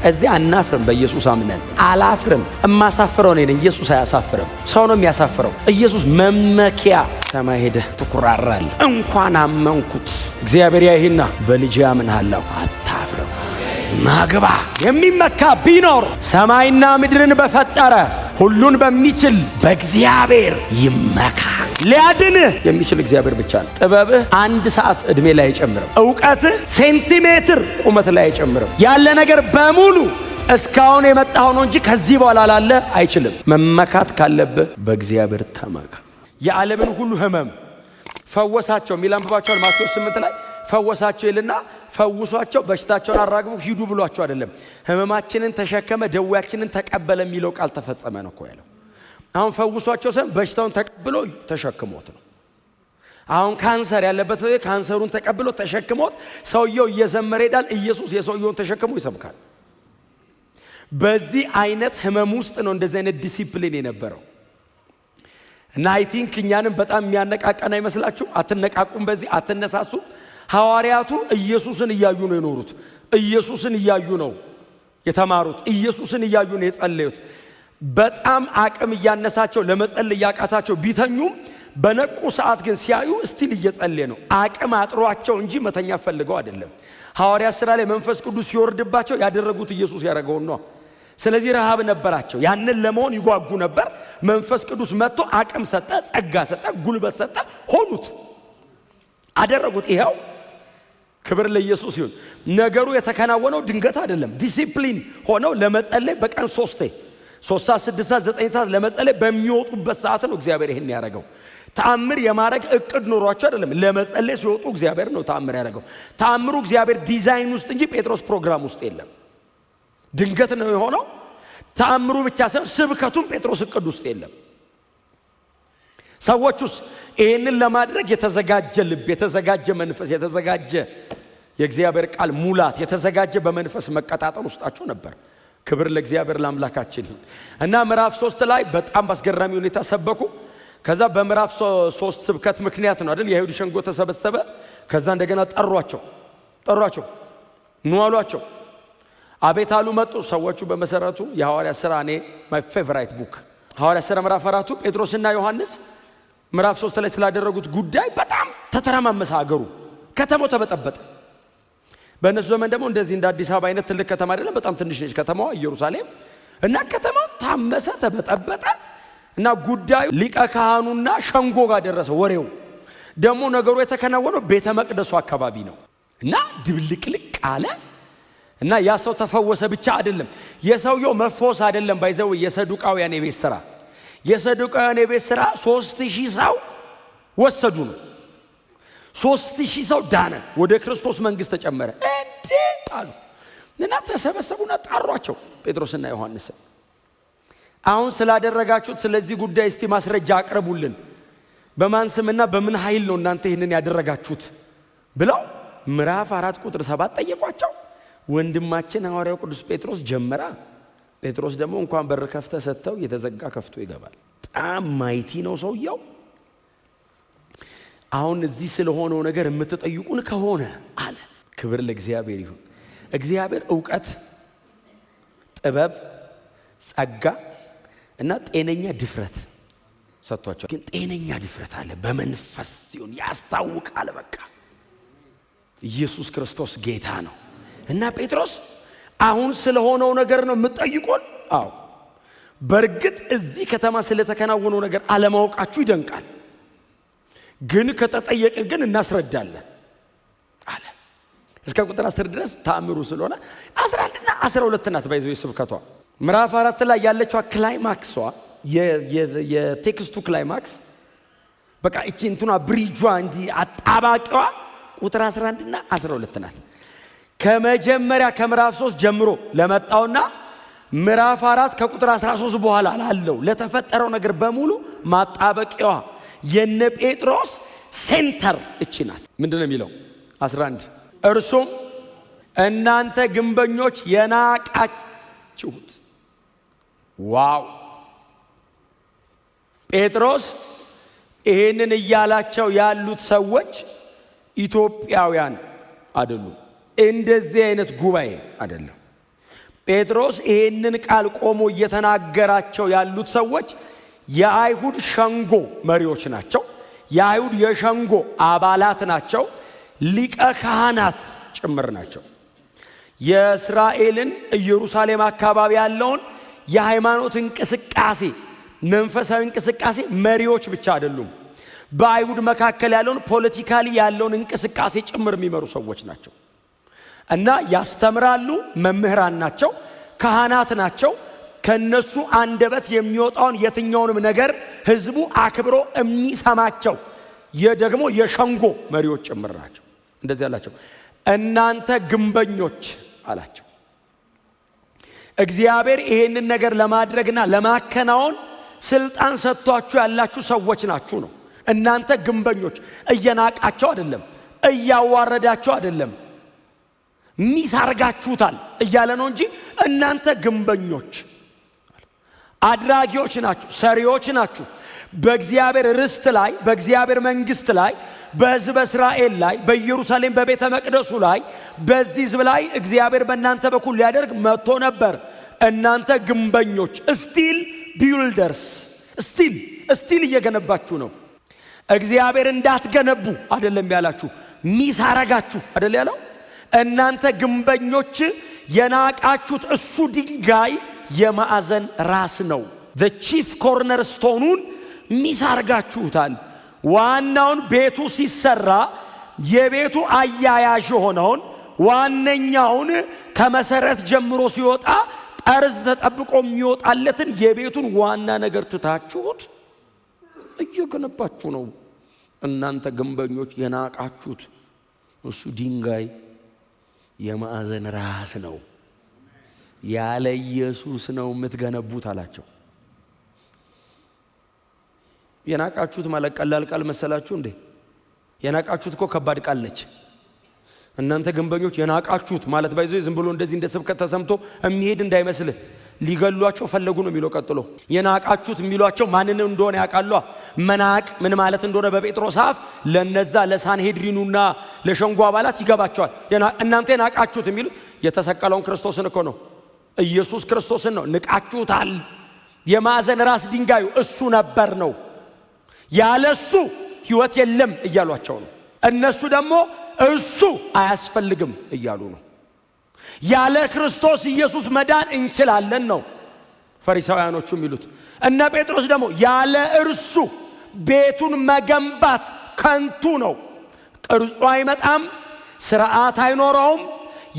እዚህ አናፍርም። በኢየሱስ አምነን አላፍርም። እማሳፍረው እኔ ነኝ። ኢየሱስ አያሳፍርም። ሰው ነው የሚያሳፍረው። ኢየሱስ መመኪያ። ሰማይ ሄደህ ትኩራራለህ። እንኳን አመንኩት እግዚአብሔር ያይህና በልጄ አምንሃለሁ አታፍርም። ናግባ የሚመካ ቢኖር ሰማይና ምድርን በፈጠረ ሁሉን በሚችል በእግዚአብሔር ይመካ። ሊያድንህ የሚችል እግዚአብሔር ብቻ ነው። ጥበብህ 1 ሰዓት ዕድሜ ላይ አይጨምርም። ዕውቀትህ ሴንቲሜትር ቁመት ላይ አይጨምርም። ያለ ነገር በሙሉ እስካሁን የመጣው ነው እንጂ ከዚህ በኋላ ላለ አይችልም። መመካት ካለብህ በእግዚአብሔር ተመካ። የዓለምን ሁሉ ህመም ፈወሳቸው ሚል አንብባቸዋል። ማቴዎስ 8 ላይ ፈወሳቸው ይልና ፈውሷቸው በሽታቸውን አራግፉ ሂዱ ብሏቸው አይደለም። ህመማችንን ተሸከመ ደዌያችንን ተቀበለ የሚለው ቃል ተፈጸመ ነው እኮ ያለው። አሁን ፈውሷቸው ሰም በሽታውን ተቀብሎ ተሸክሞት ነው። አሁን ካንሰር ያለበት ካንሰሩን ተቀብሎ ተሸክሞት ሰውየው እየዘመረ ሄዳል። ኢየሱስ የሰውየውን ተሸክሞ ይሰብካል። በዚህ አይነት ህመም ውስጥ ነው እንደዚህ አይነት ዲሲፕሊን የነበረው። እና አይ ቲንክ እኛንም በጣም የሚያነቃቃን አይመስላችሁም? አትነቃቁም? በዚህ አትነሳሱም? ሐዋርያቱ ኢየሱስን እያዩ ነው የኖሩት። ኢየሱስን እያዩ ነው የተማሩት። ኢየሱስን እያዩ ነው የጸለዩት። በጣም አቅም እያነሳቸው ለመጸለይ ያቃታቸው ቢተኙም በነቁ ሰዓት ግን ሲያዩ እስቲል እየጸለየ ነው። አቅም አጥሯቸው እንጂ መተኛ ፈልገው አይደለም። ሐዋርያት ሥራ ላይ መንፈስ ቅዱስ ሲወርድባቸው ያደረጉት ኢየሱስ ያደረገው ነው። ስለዚህ ረሃብ ነበራቸው። ያንን ለመሆን ይጓጉ ነበር። መንፈስ ቅዱስ መጥቶ አቅም ሰጠ፣ ጸጋ ሰጠ፣ ጉልበት ሰጠ፣ ሆኑት፣ አደረጉት። ይሄው ክብር ለኢየሱስ ይሁን። ነገሩ የተከናወነው ድንገት አይደለም። ዲሲፕሊን ሆነው ለመጸለይ በቀን 3 ሰዓት 6 ሰዓት 9 ሰዓት ለመጸለይ በሚወጡበት ሰዓት ነው እግዚአብሔር ይሄን ያደረገው። ተአምር የማድረግ እቅድ ኖሯቸው አይደለም። ለመጸለይ ሲወጡ እግዚአብሔር ነው ተአምር ያደረገው። ተአምሩ እግዚአብሔር ዲዛይን ውስጥ እንጂ ጴጥሮስ ፕሮግራም ውስጥ የለም። ድንገት ነው የሆነው። ተአምሩ ብቻ ሳይሆን ስብከቱም ጴጥሮስ እቅድ ውስጥ የለም። ሰዎቹስ ይህንን ለማድረግ የተዘጋጀ ልብ፣ የተዘጋጀ መንፈስ፣ የተዘጋጀ የእግዚአብሔር ቃል ሙላት፣ የተዘጋጀ በመንፈስ መቀጣጠል ውስጣቸው ነበር። ክብር ለእግዚአብሔር ለአምላካችን ይሁን። እና ምዕራፍ 3 ላይ በጣም በአስገራሚ ሁኔታ ሰበኩ። ከዛ በምዕራፍ 3 ስብከት ምክንያት ነው አይደል የይሁዳ ሸንጎ ተሰበሰበ። ከዛ እንደገና ጠሯቸው ኑ አሏቸው። አቤት አሉ፣ መጡ። ሰዎቹ በመሰረቱ የሐዋርያት ሥራ እኔ ማይ ፌቨራይት ቡክ ሐዋርያት ሥራ ምዕራፍ 4 ጴጥሮስና ዮሐንስ ምዕራፍ 3 ላይ ስላደረጉት ጉዳይ በጣም ተተረማመሰ። አገሩ ከተማው ተበጠበጠ። በእነሱ ዘመን ደግሞ እንደዚህ እንደ አዲስ አበባ አይነት ትልቅ ከተማ አይደለም፣ በጣም ትንሽ ነች ከተማዋ ኢየሩሳሌም። እና ከተማው ታመሰ፣ ተበጠበጠ። እና ጉዳዩ ሊቀ ካህኑና ሸንጎ ጋር ደረሰ። ወሬው ደግሞ ነገሩ የተከናወነው ቤተ መቅደሱ አካባቢ ነው። እና ድብልቅልቅ አለ። እና ያ ሰው ተፈወሰ ብቻ አይደለም፣ የሰውየው መፈወስ አይደለም ባይዘው የሰዱቃውያን የቤት ሥራ። የሰዱቃውያን የቤት ሥራ 3000 ሰው ወሰዱ ነው። 3000 ሰው ዳነ፣ ወደ ክርስቶስ መንግስት ተጨመረ። እንዴ አሉ እና ተሰበሰቡና ጣሯቸው ጴጥሮስና ዮሐንስ። አሁን ስላደረጋችሁት ስለዚህ ጉዳይ እስቲ ማስረጃ አቅርቡልን፣ በማን ስምና በምን ኃይል ነው እናንተ ይህንን ያደረጋችሁት ብለው ምዕራፍ 4 ቁጥር 7 ጠየቋቸው። ወንድማችን ሐዋርያው ቅዱስ ጴጥሮስ ጀመራ። ጴጥሮስ ደግሞ እንኳን በር ከፍተ ሰጥተው የተዘጋ ከፍቶ ይገባል። በጣም ማይቲ ነው ሰውየው። አሁን እዚህ ስለሆነው ነገር የምትጠይቁን ከሆነ አለ። ክብር ለእግዚአብሔር ይሁን። እግዚአብሔር ዕውቀት፣ ጥበብ፣ ጸጋ እና ጤነኛ ድፍረት ሰጥቷቸው፣ ግን ጤነኛ ድፍረት አለ በመንፈስ ሲሆን ያስታውቃል። በቃ ኢየሱስ ክርስቶስ ጌታ ነው። እና ጴጥሮስ አሁን ስለሆነው ነገር ነው የምትጠይቁን? አዎ፣ በእርግጥ እዚህ ከተማ ስለተከናወነው ነገር አለማወቃችሁ ይደንቃል፣ ግን ከተጠየቅን ግን እናስረዳለን አለ። እስከ ቁጥር 10 ድረስ ተአምሩ ስለሆነ 11 እና 12 ናት ባይዘው ስብከቷ። ምዕራፍ 4 ላይ ያለችው ክላይማክሷ የቴክስቱ ክላይማክስ በቃ እቺ እንትኗ ብሪጇ እንዲ አጣባቂዋ ቁጥር 11 እና 12 ናት። ከመጀመሪያ ከምዕራፍ 3 ጀምሮ ለመጣውና ምዕራፍ 4 ከቁጥር 13 በኋላ ላለው ለተፈጠረው ነገር በሙሉ ማጣበቂያዋ የነ ጴጥሮስ ሴንተር እቺ ናት። ምንድነው የሚለው 11 እርሱም እናንተ ግንበኞች የናቃችሁት። ዋው! ጴጥሮስ ይሄንን እያላቸው ያሉት ሰዎች ኢትዮጵያውያን አይደሉም። እንደዚህ አይነት ጉባኤ አይደለም። ጴጥሮስ ይህንን ቃል ቆሞ እየተናገራቸው ያሉት ሰዎች የአይሁድ ሸንጎ መሪዎች ናቸው። የአይሁድ የሸንጎ አባላት ናቸው። ሊቀ ካህናት ጭምር ናቸው። የእስራኤልን ኢየሩሳሌም አካባቢ ያለውን የሃይማኖት እንቅስቃሴ፣ መንፈሳዊ እንቅስቃሴ መሪዎች ብቻ አይደሉም። በአይሁድ መካከል ያለውን ፖለቲካሊ ያለውን እንቅስቃሴ ጭምር የሚመሩ ሰዎች ናቸው እና ያስተምራሉ። መምህራን ናቸው፣ ካህናት ናቸው። ከነሱ አንደበት የሚወጣውን የትኛውንም ነገር ህዝቡ አክብሮ የሚሰማቸው ደግሞ የሸንጎ መሪዎች ጭምር ናቸው። እንደዚህ አላቸው፣ እናንተ ግንበኞች አላቸው። እግዚአብሔር ይሄንን ነገር ለማድረግና ለማከናወን ስልጣን ሰጥቷችሁ ያላችሁ ሰዎች ናችሁ ነው። እናንተ ግንበኞች፣ እየናቃቸው አይደለም፣ እያዋረዳቸው አይደለም፣ ሚስ አርጋችሁታል እያለ ነው እንጂ እናንተ ግንበኞች አድራጊዎች ናችሁ፣ ሰሪዎች ናችሁ። በእግዚአብሔር ርስት ላይ፣ በእግዚአብሔር መንግስት ላይ፣ በሕዝበ እስራኤል ላይ፣ በኢየሩሳሌም በቤተ መቅደሱ ላይ፣ በዚህ ሕዝብ ላይ እግዚአብሔር በእናንተ በኩል ሊያደርግ መጥቶ ነበር። እናንተ ግንበኞች፣ ስቲል ቢልደርስ፣ ስቲል እየገነባችሁ ነው። እግዚአብሔር እንዳትገነቡ አይደለም ያላችሁ፣ ሚስ አረጋችሁ አይደል ያለው። እናንተ ግንበኞች፣ የናቃችሁት እሱ ድንጋይ የማዕዘን ራስ ነው። the chief cornerstone ሚስ አርጋችሁታል። ዋናውን ቤቱ ሲሰራ የቤቱ አያያዥ ሆነውን ዋነኛውን ከመሰረት ጀምሮ ሲወጣ ጠርዝ ተጠብቆ የሚወጣለትን የቤቱን ዋና ነገር ትታችሁት እየገነባችሁ ነው። እናንተ ግንበኞች፣ የናቃችሁት እሱ ድንጋይ የማዕዘን ራስ ነው። ያለ ኢየሱስ ነው የምትገነቡት አላቸው። የናቃችሁት ማለት ቀላል ቃል መሰላችሁ እንዴ? የናቃችሁት እኮ ከባድ ቃል ነች። እናንተ ግንበኞች የናቃችሁት ማለት ባይዞ ዝም ብሎ እንደዚህ እንደ ስብከት ተሰምቶ የሚሄድ እንዳይመስልህ። ሊገሏቸው ፈለጉ ነው የሚለው ቀጥሎ። የናቃችሁት የሚሏቸው ማንን እንደሆነ ያውቃሉ። መናቅ ምን ማለት እንደሆነ በጴጥሮስ አፍ ለነዛ ለሳንሄድሪኑና ለሸንጎ አባላት ይገባቸዋል። እናንተ የናቃችሁት የሚሉት የተሰቀለውን ክርስቶስን እኮ ነው። ኢየሱስ ክርስቶስን ነው ንቃችሁታል። የማዕዘን ራስ ድንጋዩ እሱ ነበር ነው። ያለሱ ሕይወት የለም እያሏቸው ነው። እነሱ ደግሞ እሱ አያስፈልግም እያሉ ነው። ያለ ክርስቶስ ኢየሱስ መዳን እንችላለን ነው ፈሪሳውያኖቹ የሚሉት። እነ ጴጥሮስ ደግሞ ያለ እርሱ ቤቱን መገንባት ከንቱ ነው፣ ቅርጹ አይመጣም፣ ስርዓት አይኖረውም፣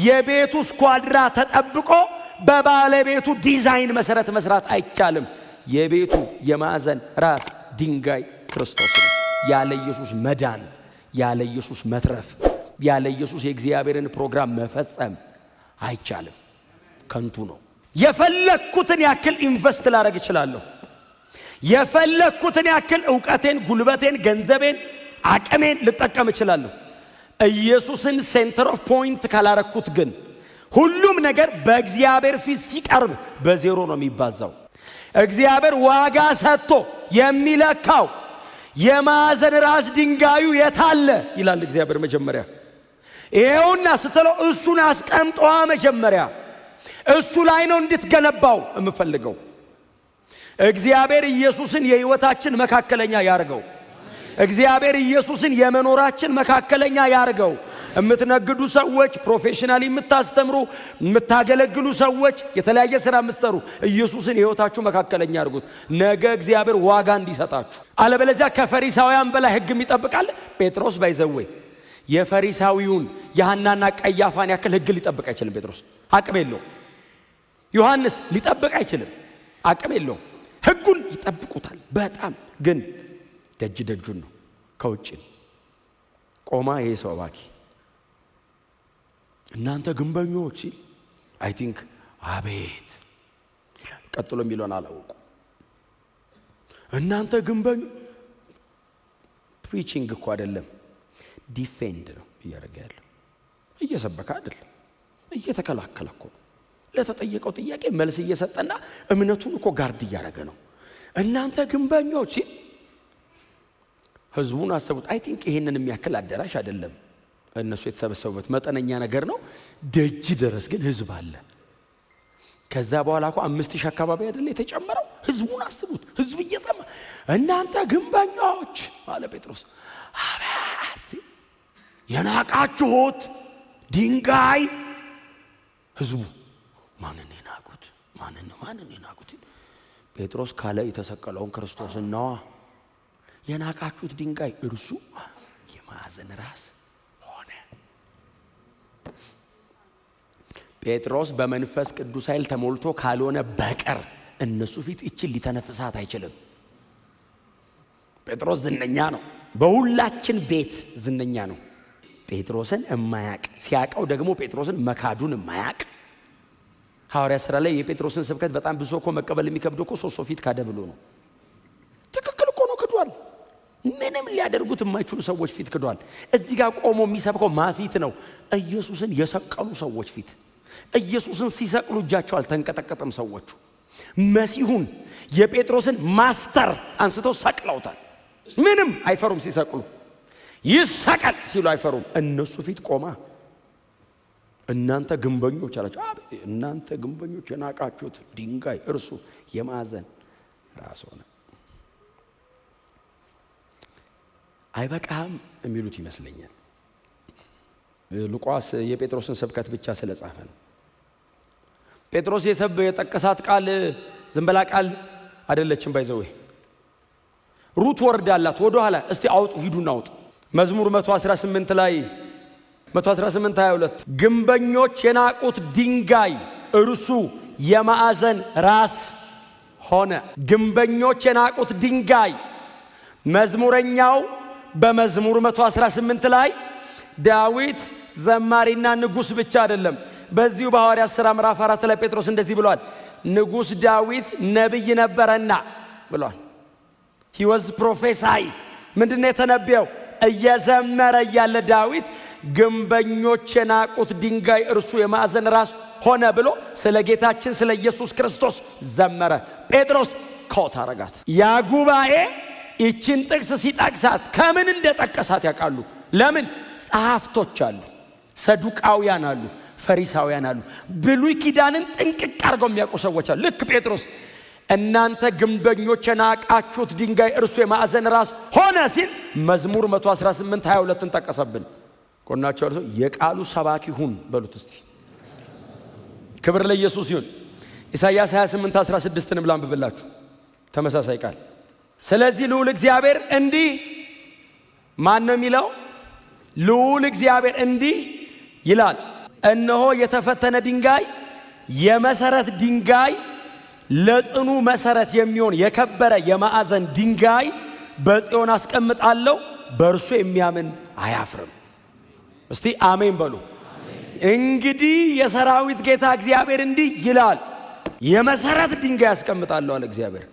የቤቱ ስኳድራ ተጠብቆ በባለቤቱ ዲዛይን መሰረት መስራት አይቻልም። የቤቱ የማዕዘን ራስ ድንጋይ ክርስቶስ ነው። ያለ ኢየሱስ መዳን፣ ያለ ኢየሱስ መትረፍ፣ ያለ ኢየሱስ የእግዚአብሔርን ፕሮግራም መፈጸም አይቻልም፣ ከንቱ ነው። የፈለኩትን ያክል ኢንቨስት ላደርግ እችላለሁ። የፈለኩትን ያክል ዕውቀቴን፣ ጉልበቴን፣ ገንዘቤን፣ አቅሜን ልጠቀም እችላለሁ። ኢየሱስን ሴንተር ኦፍ ፖይንት ካላረኩት ግን ሁሉም ነገር በእግዚአብሔር ፊት ሲቀርብ በዜሮ ነው የሚባዛው። እግዚአብሔር ዋጋ ሰጥቶ የሚለካው የማዕዘን ራስ ድንጋዩ የታለ ይላል እግዚአብሔር። መጀመሪያ ይሄውና ስትለው እሱን አስቀምጧ። መጀመሪያ እሱ ላይ ነው እንድትገነባው የምፈልገው። እግዚአብሔር ኢየሱስን የሕይወታችን መካከለኛ ያርገው። እግዚአብሔር ኢየሱስን የመኖራችን መካከለኛ ያርገው። የምትነግዱ ሰዎች፣ ፕሮፌሽናሊ የምታስተምሩ፣ የምታገለግሉ ሰዎች፣ የተለያየ ሥራ የምትሰሩ ኢየሱስን የሕይወታችሁ መካከለኛ ያርጉት። ነገ እግዚአብሔር ዋጋ እንዲሰጣችሁ። አለበለዚያ ከፈሪሳውያን በላይ ሕግም ይጠብቃል። ጴጥሮስ ባይዘወይ የፈሪሳዊውን የሐናና ቀያፋን ያክል ሕግ ሊጠብቅ አይችልም። ጴጥሮስ አቅም የለውም። ዮሐንስ ሊጠብቅ አይችልም፣ አቅም የለውም። ሕጉን ይጠብቁታል በጣም ግን ደጁን ነው፣ ከውጭ ነው። ቆማ ይሄ ሰው ባኪ እናንተ ግንበኞች ሲል አይ ቲንክ አቤት ይላል። ቀጥሎ የሚለውን አላወቁ። እናንተ ግንበኞች ፕሪቺንግ እኮ አይደለም፣ ዲፌንድ ነው እያደረገ ያለው። እየሰበከ አይደለም፣ እየተከላከለ እኮ ነው። ለተጠየቀው ጥያቄ መልስ እየሰጠና እምነቱን እኮ ጋርድ እያደረገ ነው። እናንተ ግንበኞች ሲል ህዝቡን አሰቡት። አይ ቲንክ ይሄንን የሚያክል አዳራሽ አይደለም እነሱ የተሰበሰቡበት፣ መጠነኛ ነገር ነው። ደጅ ድረስ ግን ህዝብ አለ። ከዛ በኋላ እኮ 5000 አካባቢ አይደል የተጨመረው? ህዝቡን አስቡት። ህዝብ እየሰማ እናንተ ግንበኞች አለ ጴጥሮስ። አቤት የናቃችሁት ድንጋይ። ህዝቡ ማንን የናቁት? ማንን የናቁት? ጴጥሮስ ካለ የተሰቀለውን ክርስቶስን ነው። የናቃችሁት ድንጋይ እርሱ የማዕዘን ራስ ሆነ። ጴጥሮስ በመንፈስ ቅዱስ ኃይል ተሞልቶ ካልሆነ በቀር እነሱ ፊት እችን ሊተነፍሳት አይችልም። ጴጥሮስ ዝነኛ ነው፣ በሁላችን ቤት ዝነኛ ነው። ጴጥሮስን የማያቅ ሲያቀው ደግሞ ጴጥሮስን መካዱን የማያቅ ሐዋርያት ሥራ ላይ የጴጥሮስን ስብከት በጣም ብዙ እኮ መቀበል የሚከብደው እኮ ሶስት ሰው ፊት ካደ ብሎ ነው። ትክክል እኮ ነው፣ ክዷል። ምንም ሊያደርጉት የማይችሉ ሰዎች ፊት ክዷል። እዚህ ጋር ቆሞ የሚሰብከው ማፊት ነው? ኢየሱስን የሰቀሉ ሰዎች ፊት። ኢየሱስን ሲሰቅሉ እጃቸው አልተንቀጠቀጠም ሰዎቹ። መሲሁን የጴጥሮስን ማስተር አንስተው ሰቅለውታል። ምንም አይፈሩም ሲሰቅሉ። ይሰቀል ሲሉ አይፈሩም። እነሱ ፊት ቆማ እናንተ ግንበኞች አላቸው። እናንተ ግንበኞች የናቃችሁት ድንጋይ እርሱ የማዕዘን ራስ ሆነ። አይበቃም የሚሉት ይመስለኛል። ሉቃስ የጴጥሮስን ስብከት ብቻ ስለጻፈ ነው። ጴጥሮስ የጠቀሳት ቃል ዝም ብላ ቃል አይደለችም። ባይዘው ሩት ወርዳላት ወደ ኋላ እስቲ አውጡ፣ ሂዱና አውጡ። መዝሙር 118 ላይ 118:22 ግንበኞች የናቁት ድንጋይ እርሱ የማዕዘን ራስ ሆነ። ግንበኞች የናቁት ድንጋይ። መዝሙረኛው በመዝሙር 118 ላይ ዳዊት ዘማሪና ንጉሥ ብቻ አይደለም። በዚሁ በሐዋርያት ሥራ ምዕራፍ 4 ላይ ጴጥሮስ እንደዚህ ብሏል። ንጉሥ ዳዊት ነቢይ ነበረና ብሏል። he was prophesy ምንድነው የተነበየው? እየዘመረ እያለ ዳዊት ግንበኞች የናቁት ድንጋይ እርሱ የማዕዘን ራስ ሆነ ብሎ ስለ ጌታችን ስለ ኢየሱስ ክርስቶስ ዘመረ። ጴጥሮስ ኮት አረጋት። ያ ጉባኤ ይችን ጥቅስ ሲጠቅሳት ከምን እንደጠቀሳት ያውቃሉ። ለምን? ጸሐፍቶች አሉ፣ ሰዱቃውያን አሉ፣ ፈሪሳውያን አሉ። ብሉይ ኪዳንን ጥንቅቅ አድርገው የሚያውቁ ሰዎች አሉ። ልክ ጴጥሮስ እናንተ ግንበኞች የናቃችሁት ድንጋይ እርሱ የማዕዘን ራስ ሆነ ሲል መዝሙር 118:22 ጠቀሰብን። ቆናቸው እርሱ የቃሉ ሰባኪ ሁን በሉት እስቲ። ክብር ለኢየሱስ ይሁን። ኢሳይያስ 28:16 ብላም ብላችሁ ተመሳሳይ ቃል። ስለዚህ ልዑል እግዚአብሔር እንዲህ ማን ነው የሚለው? ልዑል እግዚአብሔር እንዲህ ይላል፣ እነሆ የተፈተነ ድንጋይ የመሰረት ድንጋይ ለጽኑ መሰረት የሚሆን የከበረ የማዕዘን ድንጋይ በጽዮን አስቀምጣለሁ፣ በእርሱ የሚያምን አያፍርም። እስቲ አሜን በሉ። እንግዲህ የሰራዊት ጌታ እግዚአብሔር እንዲህ ይላል፣ የመሰረት ድንጋይ አስቀምጣለሁ አለ እግዚአብሔር።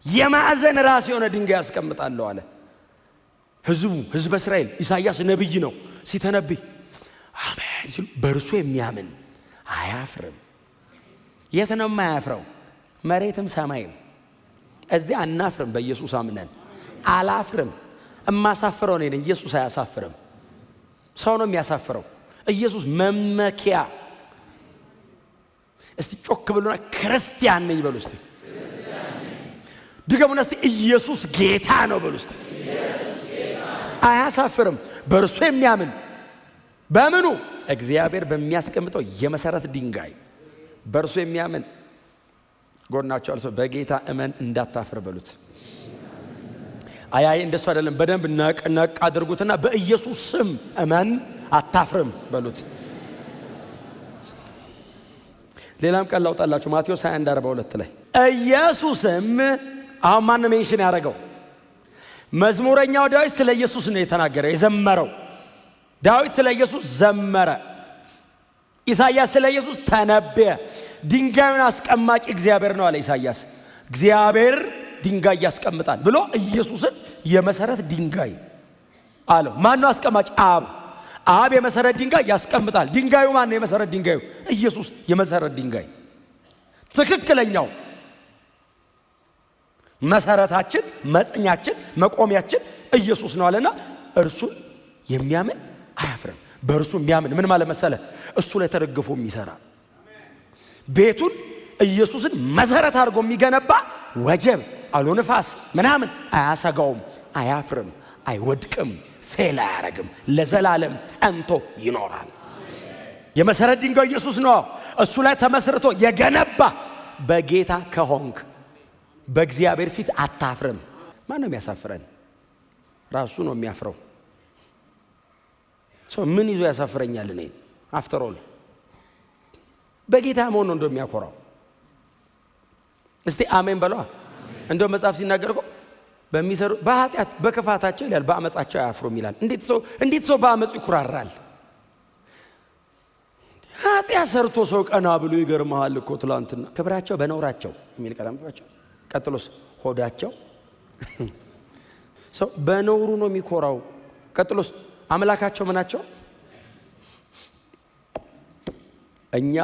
የማዕዘን ራስ የሆነ ድንጋይ አስቀምጣለሁ አለ። ህዝበ እስራኤል ኢሳይያስ ነብይ ነው። ሲተነብይ አሜን ሲሉ በእርሱ የሚያምን አያፍርም። የት ነው የማያፍረው? መሬትም ሰማይም። እዚህ አናፍርም። በኢየሱስ አምነን አላፍርም። እማሳፍረው እኔ ነኝ። ኢየሱስ አያሳፍርም። ሰው ነው የሚያሳፍረው። ኢየሱስ መመኪያ። እስቲ ጮክ ብሉና ክርስቲያን ነኝ በሉ እስቲ። ድገሙና እስቲ ኢየሱስ ጌታ ነው በሉ እስቲ። አያሳፍርም። በእርሱ የሚያምን በምኑ? እግዚአብሔር በሚያስቀምጠው የመሰረት ድንጋይ በእርሱ የሚያምን። ጎናቸው አልሰው በጌታ እመን እንዳታፍር በሉት። አያይ እንደሱ አይደለም። በደንብ ነቅ አድርጉትና በኢየሱስ ስም እመን አታፍርም በሉት። ሌላም ቃል ላውጣላችሁ። ማቴዎስ 21:42 ላይ ኢየሱስም አሁን ማን ሜንሽን ያደረገው? መዝሙረኛው ዳዊት ስለ ኢየሱስ ነው የተናገረው የዘመረው። ዳዊት ስለ ኢየሱስ ዘመረ። ኢሳይያስ ስለ ኢየሱስ ተነበየ። ድንጋዩን አስቀማጭ እግዚአብሔር ነው አለ ኢሳይያስ። እግዚአብሔር ድንጋይ ያስቀምጣል ብሎ ኢየሱስን የመሰረት ድንጋይ አለው። ማን ነው አስቀማጭ? አብ። አብ የመሰረት ድንጋይ ያስቀምጣል። ድንጋዩ ማን ነው? የመሰረት ድንጋዩ ኢየሱስ። የመሰረት ድንጋይ ትክክለኛው መሰረታችን፣ መጽኛችን፣ መቆሚያችን ኢየሱስ ነው አለና እርሱን የሚያምን አያፍርም። በእርሱ የሚያምን ምን ማለት መሰለ? እሱ ላይ ተደግፎ የሚሰራ ቤቱን ኢየሱስን መሰረት አድርጎ የሚገነባ ወጀብ፣ አውሎ ነፋስ ምናምን አያሰጋውም፣ አያፍርም፣ አይወድቅም፣ ፌል አያረግም፣ ለዘላለም ጸንቶ ይኖራል። የመሰረት ድንጋይ ኢየሱስ ነው። እሱ ላይ ተመስርቶ የገነባ በጌታ ከሆንክ በእግዚአብሔር ፊት አታፍርም። ማን ነው የሚያሳፍረን? ራሱ ነው የሚያፍረው። ሰው ምን ይዞ ያሳፍረኛል? እኔ አፍተር ኦል በጌታ መሆን ነው እንደሚያኮራው። እስቲ አሜን በለዋ። እንደው መጽሐፍ ሲናገር እኮ በሚሰሩ በኃጢአት በክፋታቸው ይላል በአመጻቸው አያፍሩም ይላል። እንዴት ሰው በአመጹ ይኩራራል? ኃጢአት ሰርቶ ሰው ቀና ብሎ ይገርምሃል እኮ ትላንትና ክብራቸው በነውራቸው የሚል ቀላምባቸው። ቀጥሎስ ሆዳቸው ሰው በነውሩ ነው የሚኮራው። ቀጥሎስ አምላካቸው ምናቸው? እኛ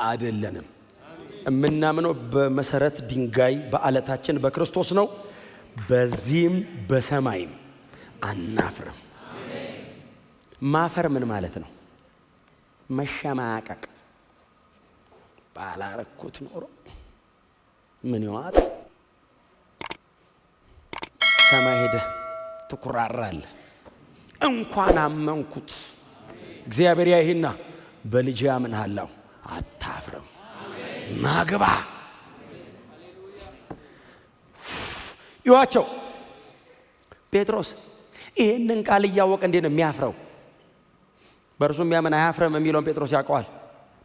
አይደለንም። የምናምነው በመሰረት ድንጋይ በአለታችን በክርስቶስ ነው። በዚህም በሰማይም አናፍርም። ማፈር ምን ማለት ነው? መሸማቀቅ። ባላረኩት ኖሮ ምን ይዋጥ? ሰማይ ሄደህ ትኩራራለህ። እንኳን አመንኩት እግዚአብሔር ያይህና በልጅ ያምንሃለሁ አታፍርም። ናግባ ይዋቸው። ጴጥሮስ ይህንን ቃል እያወቀ እንዴት ነው የሚያፍረው? በእርሱ የሚያምን አያፍርም የሚለውን ጴጥሮስ ያውቀዋል።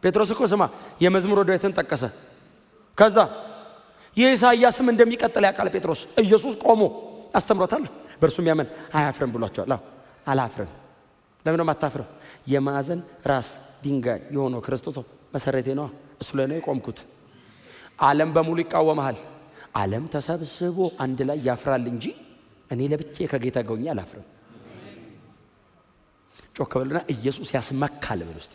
ጴጥሮስ እኮ ስማ የመዝሙር ዳዊትን ጠቀሰ። ከዛ የኢሳይያስም እንደሚቀጥል ያውቃል ጴጥሮስ። ኢየሱስ ቆሞ አስተምሮታል። በእርሱ የሚያምን አያፍርም ብሏቸዋል። አላፍርም። ለምን ነው የማታፍረው? የማዕዘን ራስ ድንጋይ የሆነው ክርስቶስ መሰረቴ ነው። እሱ ላይ ነው የቆምኩት። ዓለም በሙሉ ይቃወማል። ዓለም ተሰብስቦ አንድ ላይ ያፍራል እንጂ እኔ ለብቻዬ ከጌታ ጋር ሆኜ አላፍርም። ጮክ በሉና ኢየሱስ ያስመካል በሉ እስቲ።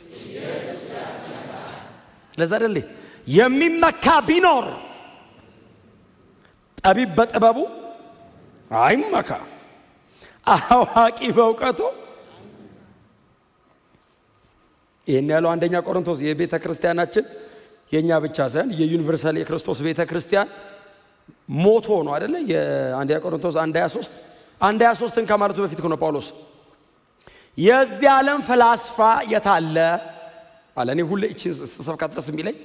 ለዛ አይደል የሚመካ ቢኖር ጠቢብ በጥበቡ አይመካ፣ አዋቂ በእውቀቱ። ይህን ያለው አንደኛ ቆሮንቶስ የቤተ ክርስቲያናችን የኛ ብቻ ሳይሆን የዩኒቨርሳል የክርስቶስ ቤተ ክርስቲያን ሞቶ ነው አይደለ? የአንደኛ ቆሮንቶስ 1:23 ከማለቱ በፊት ነው ጳውሎስ የዚህ ዓለም ፈላስፋ የታለ አለ። እኔ ሁሌ እቺን ሰብካት ድረስ የሚለኝ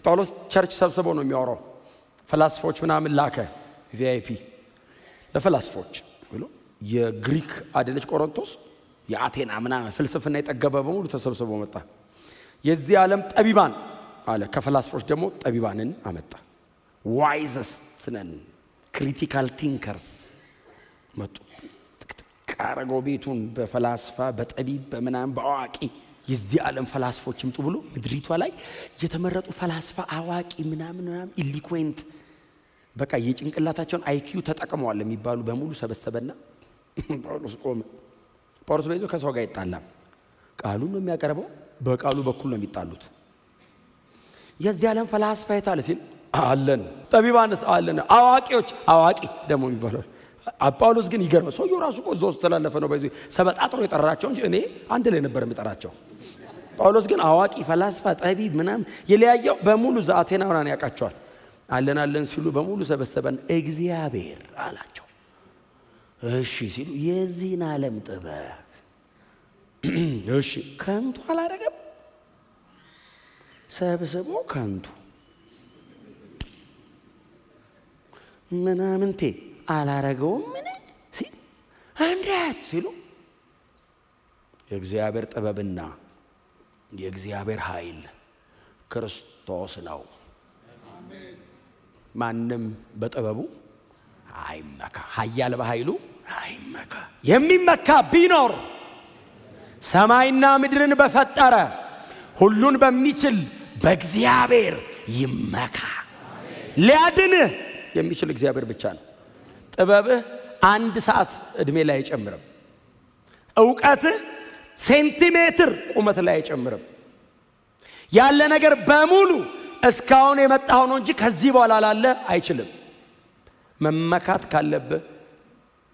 ጳውሎስ ቸርች ሰብስበው ነው የሚያወራው። ፈላስፎች ምናምን ላከ ቪአይፒ ለፈላስፎች ብሎ የግሪክ አይደለች ቆሮንቶስ፣ የአቴና ምናምን ፍልስፍና የጠገበ በሙሉ ተሰብስበው መጣ። የዚህ ዓለም ጠቢባን አለ፣ ከፈላስፎች ደግሞ ጠቢባንን አመጣ። ዋይዘስት ነን ክሪቲካል ቲንከርስ መጡ። አረጎ ቤቱን በፈላስፋ በጠቢብ በምናምን በአዋቂ የዚህ ዓለም ፈላስፎች ይምጡ ብሎ ምድሪቷ ላይ የተመረጡ ፈላስፋ አዋቂ ምናምን ኢሊኩዌንት በቃ የጭንቅላታቸውን አይኪው ተጠቅመዋል የሚባሉ በሙሉ ሰበሰበና ጳውሎስ ቆመ። ጳውሎስ በይዞ ከሰው ጋር ይጣላም። ቃሉን ነው የሚያቀርበው፣ በቃሉ በኩል ነው የሚጣሉት። የዚህ ዓለም ፈላስፋ የታለ ሲል አለን፣ ጠቢባንስ አለን፣ አዋቂዎች አዋቂ ደግሞ የሚባለው ጳውሎስ ግን ይገርም። ሰውየው ራሱ እኮ እዛው ተላለፈ ነው በዚህ ሰበጣጥሮ የጠራቸው እንጂ እኔ አንድ ላይ ነበር የምጠራቸው። ጳውሎስ ግን አዋቂ ፈላስፋ ጠቢብ ምናምን የለያየው በሙሉ አቴና ምናምን ያውቃቸዋል። አለን ሲሉ በሙሉ ሰበሰበን። እግዚአብሔር አላቸው እሺ ሲሉ የዚህን ዓለም ጥበብ እሺ ከንቱ አላደረገም። ሰብስቦ ከንቱ ምናምንቴ አላረገውም ምን ሲል አንዳት ሲሉ የእግዚአብሔር ጥበብና የእግዚአብሔር ኃይል ክርስቶስ ነው። ማንም በጥበቡ አይመካ፣ ኃያል በኃይሉ አይመካ። የሚመካ ቢኖር ሰማይና ምድርን በፈጠረ ሁሉን በሚችል በእግዚአብሔር ይመካ። ሊያድንህ የሚችል እግዚአብሔር ብቻ ነው። ጥበብህ 1 ሰዓት እድሜ ላይ አይጨምርም። ዕውቀትህ ሴንቲሜትር ቁመት ላይ አይጨምርም። ያለ ነገር በሙሉ እስካሁን የመጣው ነው እንጂ ከዚህ በኋላ ላለ አይችልም። መመካት ካለብህ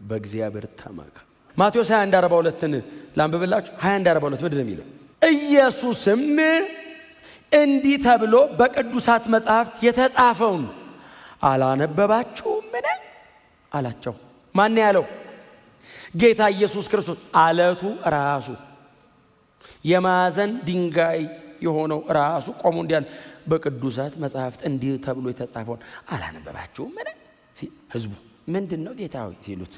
በእግዚአብሔር ተመካ። ማቴዎስ 21:42 ላንብብላችሁ። 21:42 ምንድን ነው የሚለው? ኢየሱስም እንዲህ ተብሎ በቅዱሳት መጻሕፍት የተጻፈውን አላነበባችሁምን አላቸው። ማን ያለው? ጌታ ኢየሱስ ክርስቶስ። አለቱ ራሱ የማዕዘን ድንጋይ የሆነው ራሱ ቆሞ እንዲህ አለ፣ በቅዱሳት መጻሕፍት እንዲህ ተብሎ የተጻፈውን አላነበባችሁምን? ህዝቡ ምንድን ነው ጌታ ሆይ ሲሉት፣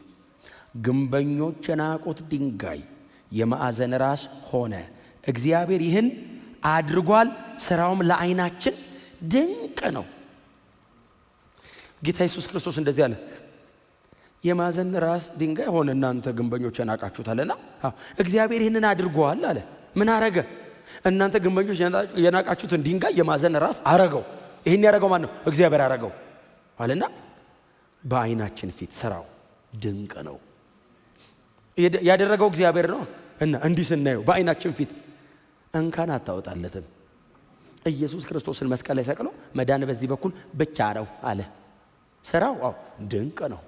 ግንበኞች የናቁት ድንጋይ የማዕዘን ራስ ሆነ። እግዚአብሔር ይህን አድርጓል፣ ስራውም ለዓይናችን ድንቅ ነው። ጌታ ኢየሱስ ክርስቶስ እንደዚህ አለ፣ የማዕዘን ራስ ድንጋይ ሆነ፣ እናንተ ግንበኞች የናቃችሁታልና እግዚአብሔር ይህንን አድርጓል አለ። ምን አረገ? እናንተ ግንበኞች የናቃችሁትን ድንጋይ የማዕዘን ራስ አረገው። ይህን ያረገው ማን ነው? እግዚአብሔር አረገው አለና በዓይናችን ፊት ስራው ድንቅ ነው። ያደረገው እግዚአብሔር ነው እና እንዲህ ስናየው በዓይናችን ፊት እንካን አታወጣለትም። ኢየሱስ ክርስቶስን መስቀል ላይ ሰቅሎ መዳን በዚህ በኩል ብቻ ነው አለ። ስራው ድንቅ ነው።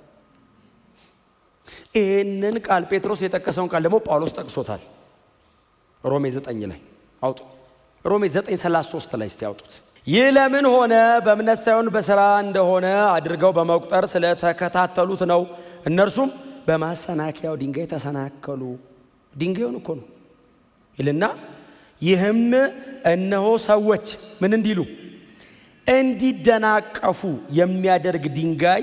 ይህንን ቃል ጴጥሮስ የጠቀሰውን ቃል ደግሞ ጳውሎስ ጠቅሶታል። ሮሜ 9 ላይ አውጡ። ሮሜ 9:33 ላይ እስቲ ያውጡት። ይህ ለምን ሆነ? በእምነት ሳይሆን በሥራ እንደሆነ አድርገው በመቁጠር ስለተከታተሉት ነው። እነርሱም በማሰናከያው ድንጋይ ተሰናከሉ። ድንጋዩን እኮ ነው ይልና፣ ይህም እነሆ ሰዎች ምን እንዲሉ እንዲደናቀፉ የሚያደርግ ድንጋይ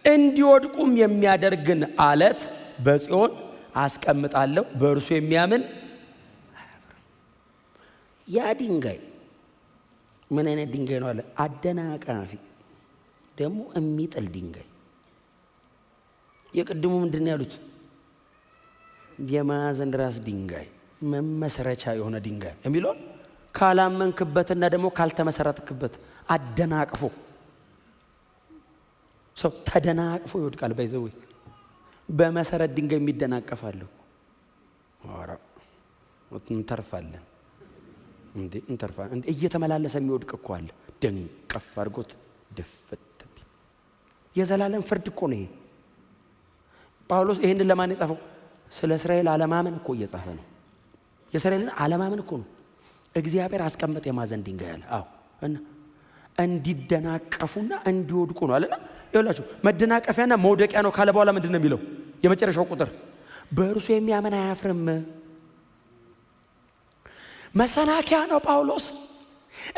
እንዲወድቁም የሚያደርግን አለት በጽዮን አስቀምጣለሁ፣ በእርሱ የሚያምን አያፍርም። ያ ድንጋይ ምን አይነት ድንጋይ ነው አለ? አደናቃፊ ደግሞ የሚጥል ድንጋይ። የቅድሙ ምንድን ያሉት? የማዕዘን ራስ ድንጋይ፣ መመስረቻ የሆነ ድንጋይ የሚለውን ካላመንክበትና ደግሞ ካልተመሰረትክበት አደናቅፎ ሰው ተደናቅፎ ይወድቃል። ባይዘው በመሰረት ድንጋይ የሚደናቀፋለሁ። አራ እንተርፋለን እንዴ? እንተርፋለን እንዴ? እየተመላለሰ የሚወድቅ እኮ አለ። ደንቀፍ አድርጎት ድፍት ቢል የዘላለም ፍርድ እኮ ነው ይሄ። ጳውሎስ ይሄንን ለማን የጻፈው? ስለ እስራኤል አለማመን እኮ እየጻፈ ነው። የእስራኤልን አለማመን እኮ ነው። እግዚአብሔር አስቀመጠ የማዕዘን ድንጋይ አለ። አዎ እና እንዲደናቀፉና እንዲወድቁ ነው አለና ይኸውላችሁ መደናቀፊያና መውደቂያ ነው ካለ በኋላ ምንድን ነው የሚለው? የመጨረሻው ቁጥር በእርሱ የሚያምን አያፍርም። መሰናከያ ነው ጳውሎስ።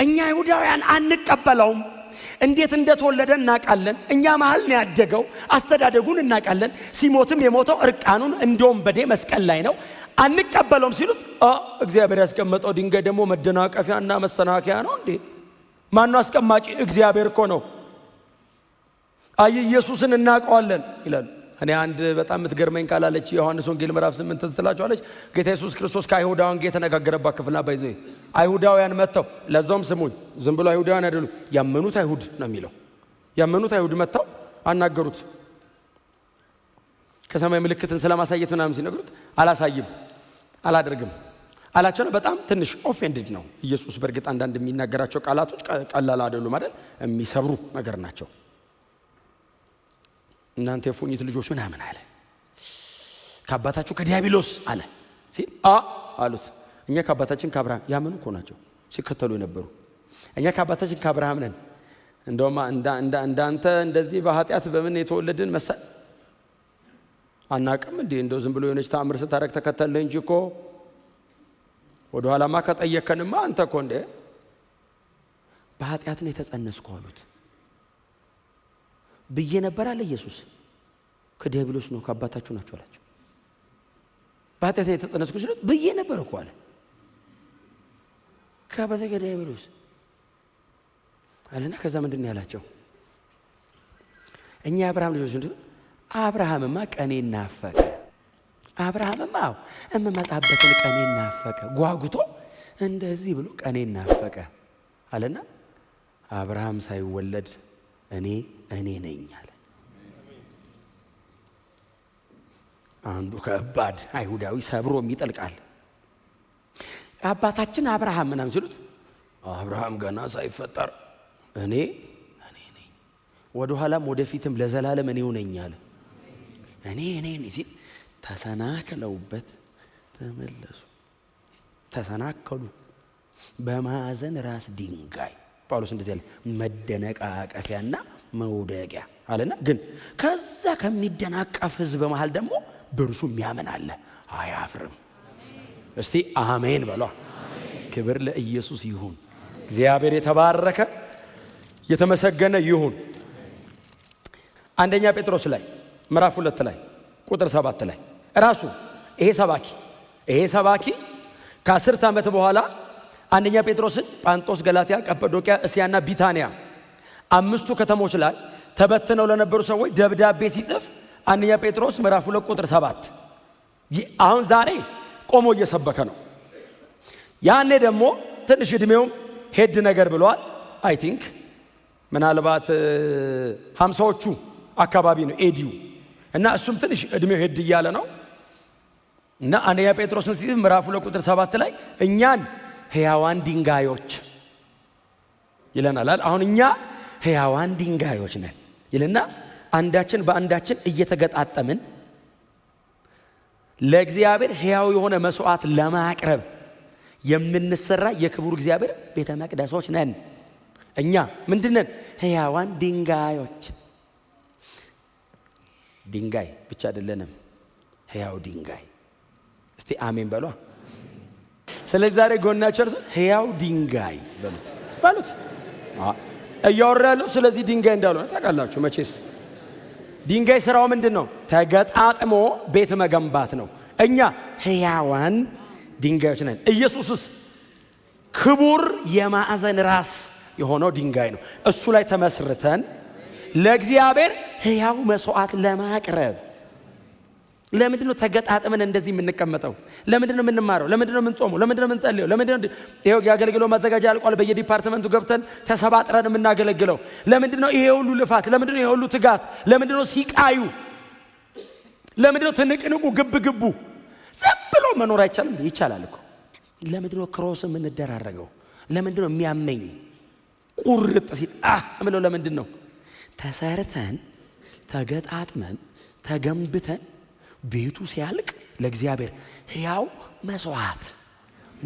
እኛ አይሁዳውያን አንቀበለውም። እንዴት እንደተወለደ እናውቃለን። እኛ መሃል ነው ያደገው። አስተዳደጉን እናውቃለን። ሲሞትም የሞተው እርቃኑን እንደውም በዴ መስቀል ላይ ነው። አንቀበለውም ሲሉት እግዚአብሔር ያስቀመጠው ድንጋይ ደግሞ መደናቀፊያና መሰናከያ ነው እንዴ? ማነው አስቀማጭ? እግዚአብሔር እኮ ነው። አይ ኢየሱስን እናውቀዋለን ይላሉ። እኔ አንድ በጣም የምትገርመኝ ቃላለች ዮሐንስ ወንጌል ምዕራፍ 8 ትዝትላችኋለች። ጌታ ኢየሱስ ክርስቶስ ከአይሁዳውያን ጋር የተነጋገረባት ክፍልና ባይዘ አይሁዳውያን መጥተው፣ ለዛውም ስሙኝ፣ ዝም ብሎ አይሁዳውያን አይደሉም፣ ያመኑት አይሁድ ነው የሚለው። ያመኑት አይሁድ መጥተው አናገሩት። ከሰማይ ምልክትን ስለማሳየት ምናምን ሲነግሩት አላሳይም አላደርግም አላቸው። በጣም ትንሽ ኦፌንድድ ነው ኢየሱስ። በእርግጥ አንዳንድ የሚናገራቸው ቃላቶች ቀላል አይደሉም አይደል? የሚሰብሩ ነገር ናቸው። እናንተ የፉኝት ልጆች ምናምን አለ። ከአባታችሁ ከዲያብሎስ አለ ሲል አሉት። እኛ ከአባታችን ከአብርሃም ያመኑ እኮ ናቸው ሲከተሉ የነበሩ። እኛ ከአባታችን ከአብርሃም ነን። እንደውም እንዳንተ እንደዚህ በኃጢአት በምን የተወለድን መሰል አናቅም እንዴ? እንደው ዝም ብሎ የሆነች ተአምር ስታደርግ ተከተልህ እንጂ እኮ ወደ ኋላማ ከጠየከንማ አንተ እኮ እንዴ በኃጢአት ነው የተጸነስኩ አሉት። ብዬ ነበር አለ ኢየሱስ። ከዲያብሎስ ነው ከአባታችሁ ናቸው አላቸው። በኃጢአት ነው የተጸነስኩ ሲሉት ብዬ ነበር እኮ አለ። ከአባታችሁ ከዲያብሎስ አለና ከዛ ምንድን ነው ያላቸው? እኛ የአብርሃም ልጆች እንዴ? አብርሃምማ ቀኔን ናፈቀ። አብርሃምማ እምመጣበትን ቀኔን ናፈቀ። ጓጉቶ እንደዚህ ብሎ ቀኔን ናፈቀ አለና አብርሃም ሳይወለድ እኔ ነኝ አለ። አንዱ ከባድ አይሁዳዊ ሰብሮ የሚጠልቃል። አባታችን አብርሃም ምናምን ሲሉት አብርሃም ገና ሳይፈጠር እኔ ነኝ፣ ወደ ኋላም ወደፊትም ለዘላለም እኔው ነኝ አለ። እኔ ሲል ተሰናክለውበት ተመለሱ። ተሰናከሉ። በማዕዘን ራስ ድንጋይ ጳውሎስ እንደዚህ ያለ መደነቃቀፊያና መውደቂያ አለና ግን ከዛ ከሚደናቀፍ ሕዝብ መሃል ደግሞ በእርሱ የሚያምን አለ አያፍርም። እስቲ አሜን በሏ። ክብር ለኢየሱስ ይሁን። እግዚአብሔር የተባረከ የተመሰገነ ይሁን። አንደኛ ጴጥሮስ ላይ ምዕራፍ 2 ላይ ቁጥር 7 ላይ ራሱ ይሄ ሰባኪ ከ10 ዓመት በኋላ አንደኛ ጴጥሮስን ጳንጦስ፣ ገላትያ፣ ቀጰዶቅያ፣ እስያና ቢታንያ 5 ከተሞች ላይ ተበትነው ለነበሩ ሰዎች ደብዳቤ ሲጽፍ አንደኛ ጴጥሮስ ምዕራፍ 2 ቁጥር 7 አሁን ዛሬ ቆሞ እየሰበከ ነው። ያኔ ደግሞ ትንሽ እድሜውም ሄድ ነገር ብለዋል። አይ ቲንክ ምናልባት 50ዎቹ አካባቢ ነው ኤዲው እና እሱም ትንሽ እድሜው ሄድ እያለ ነው እና አንደኛ ጴጥሮስን ሲጽፍ ምዕራፍ 2 ቁጥር 7 ላይ እኛን ሕያዋን ድንጋዮች ይለናል። አሁን እኛ ሕያዋን ድንጋዮች ነን ይልና አንዳችን በአንዳችን እየተገጣጠምን ለእግዚአብሔር ሕያው የሆነ መስዋዕት ለማቅረብ የምንሰራ የክቡር እግዚአብሔር ቤተ መቅደሶች ነን። እኛ ምንድነን? ሕያዋን ድንጋዮች። ድንጋይ ብቻ አይደለንም፣ ሕያው ድንጋይ። እስቲ አሜን በሏ። ስለዚህ ዛሬ ጎናችሁ እርሱ ሕያው ድንጋይ በሉት። እያወራ ያለው ስለዚህ ድንጋይ እንዳልሆነ ታውቃላችሁ መቼስ። ድንጋይ ስራው ምንድን ነው? ተገጣጥሞ ቤት መገንባት ነው። እኛ ሕያዋን ድንጋዮች ነን። ኢየሱስስ ክቡር የማዕዘን ራስ የሆነው ድንጋይ ነው። እሱ ላይ ተመስርተን ለእግዚአብሔር ሕያው መስዋዕት ለማቅረብ ለምንድን ነው ተገጣጥመን እንደዚህ የምንቀመጠው? ለምንድን ነው የምንማረው? ለምንድን ነው የምንጾመው? ለምንድን ነው የምንጸልየው? ለምንድን ነው ይሄው ያገለግለው ማዘጋጃ አልቋል። በየዲፓርትመንቱ ገብተን ተሰባጥረን የምናገለግለው ለምንድን ነው? ይሄ ሁሉ ልፋት ለምንድን ነው? ይሄ ሁሉ ትጋት ለምንድን ነው? ሲቃዩ ለምንድን ነው? ትንቅንቁ ግብግቡ ዝም ብሎ መኖር አይቻልም? ይቻላል እኮ። ለምንድን ነው ክሮስ የምንደራረገው? ለምንድን ነው የሚያመኝ ቁርጥ ሲል እምለው? ለምንድን ነው? ተሰርተን ተገጣጥመን ተገንብተን ቤቱ ሲያልቅ ለእግዚአብሔር ሕያው መስዋዕት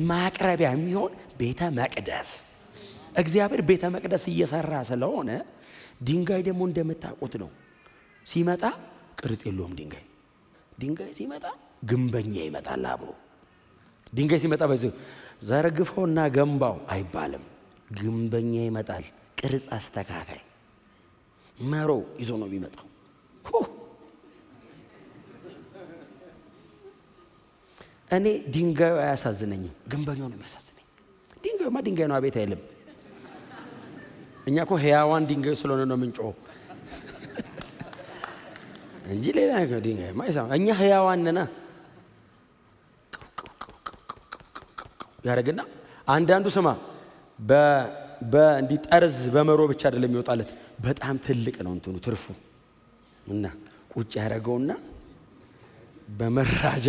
ማቅረቢያ የሚሆን ቤተ መቅደስ። እግዚአብሔር ቤተ መቅደስ እየሰራ ስለሆነ ድንጋይ ደግሞ እንደምታውቁት ነው። ሲመጣ ቅርጽ የለውም። ድንጋይ ሲመጣ ግንበኛ ይመጣል አብሮ። ድንጋይ ሲመጣ በዚህ ዘርግፎና ገንባው አይባልም። ግንበኛ ይመጣል፣ ቅርጽ አስተካካይ መሮ ይዞ ነው የሚመጣው። እኔ ድንጋዩ አያሳዝነኝም፣ ግንበኛው ነው የሚያሳዝነኝ። ድንጋዩማ ድንጋይ ነው፣ አቤት አይልም። እኛ እኮ ሕያዋን ድንጋዩ ስለሆነ ነው የምንጮኸው እንጂ ሌላ ነገር ድንጋይ ማይሳም። እኛ ሕያዋን ነና ያረግና አንዳንዱ ስማ በእንዲህ ጠርዝ በመሮ ብቻ አይደለም የሚወጣለት፣ በጣም ትልቅ ነው እንትኑ ትርፉ እና ቁጭ ያደረገውና በመራጃ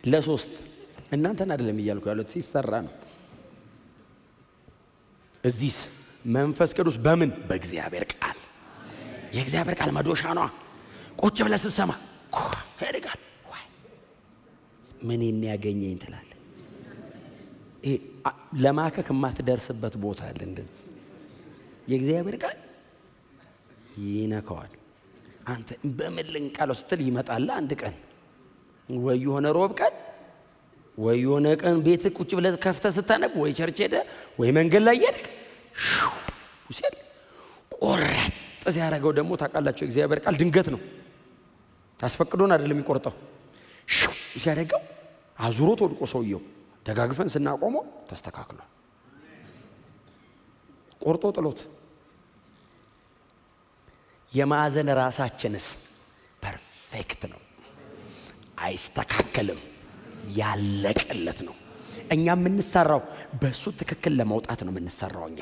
ለሶስት እናንተን አይደለም እያልኩ ያሉት ሲሰራ ነው። እዚህስ መንፈስ ቅዱስ በምን? በእግዚአብሔር ቃል። የእግዚአብሔር ቃል መዶሻ ነዋ። ቁጭ ብለህ ስትሰማ ያደጋል። ምን ያገኘኝ ትላለህ። ይሄ ለማከክ የማትደርስበት ቦታ አለ። እንደዚህ የእግዚአብሔር ቃል ይነካዋል። አንተ በምን ልንቃለው ስትል ይመጣል አንድ ቀን ወይ የሆነ ሮብ ቀን ወይ የሆነ ቀን ቤት ቁጭ ብለህ ከፍተህ ስታነብ ወይ ቸርች ሄደህ ወይ መንገድ ላይ ሄድክ ሲል ቆረጥ ሲያደርገው ደግሞ ታውቃላችሁ እግዚአብሔር ቃል ድንገት ነው። ታስፈቅዶን አይደለም የሚቆርጠው። ሲያደርገው አዙሮት ወድቆ ሰውየው ደጋግፈን ስናቆመው ተስተካክሏል። ቆርጦ ጥሎት። የማዕዘን ራሳችንስ ፐርፌክት ነው፣ አይስተካከልም፣ ያለቀለት ነው። እኛ የምንሰራው በሱ ትክክል ለመውጣት ነው የምንሰራው። እኛ